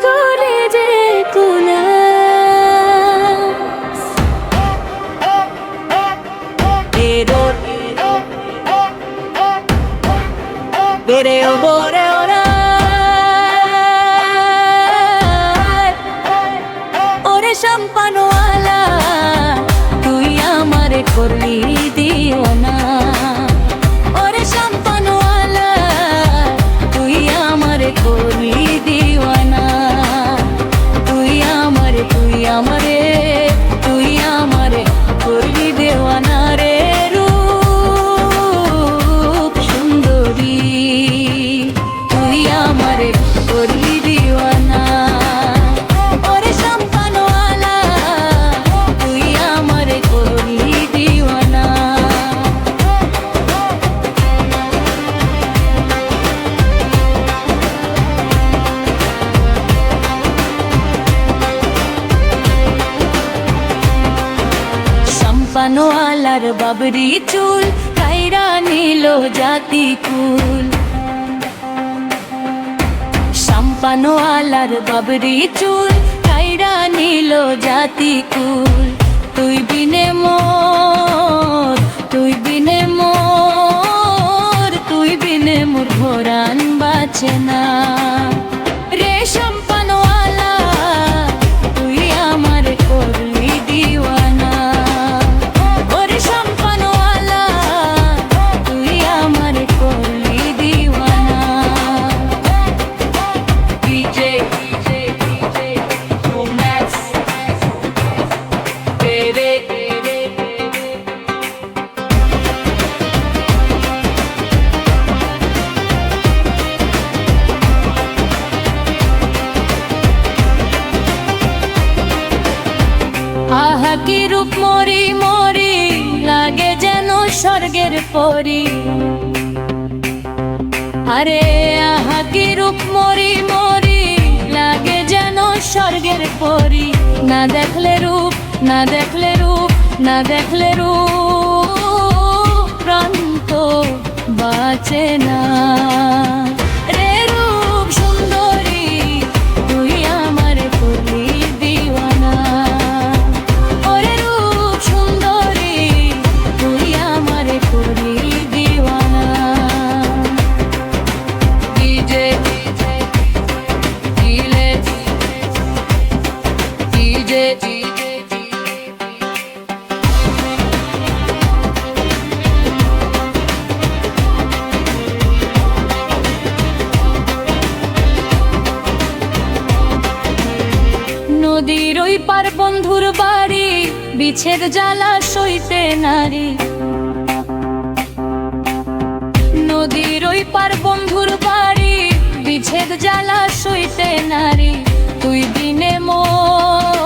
গলে যে কুলা বেড়ে ওরে ওরা ওরে সম্পানওয়ালা তুই আমারে করলি দিওয়ানা ওরে সম্পানওয়ালা তুই আমারে করলি দিওয়ানা তুই আমারে করলি দেওয়ানা রে রূপ সুন্দরী তুই আমারে করলি দিওয়ানা ওরে সম্পানওয়ালা তুই আমারে করলি দিওয়ানা সম্পানওয়ালার বাবরি চুল কাইরা নিল জাতি কুল সম্পানওয়ালার বাবরি চুল কাইরা নিল জাতি কুল তুই বিনে মোর ভোরান বাঁচে না রে সম্পানওয়ালা তুই আমারে করলি দিওয়ানা ওরে সম্পানওয়ালা তুই আমারে করলি দিওয়ানা ডিজে ম্যাক্স তেরে আহা কি রূপ মরি মরি লাগে যেন স্বর্গের পরি আরে আহা কি রূপ মরি মরি লাগে যেন স্বর্গের পরি না দেখলে রূপ না দেখলে রূপ না দেখলে রূপ প্রাণ তো বাঁচে না রে রূপ সুন্দরী তুই আমারে করলি দিওয়ানা ওরে রূপ সুন্দরী তুই আমারে করলি দিওয়ানা ডিজে ডিলে ডিজে নদীর ওই পার বন্ধুর বাড়ি বিছের জ্বালা সইতে নারী নদীর ওই পার বন্ধুর বাড়ি বিছের জ্বালা সইতে নারী তুই বিনে মোর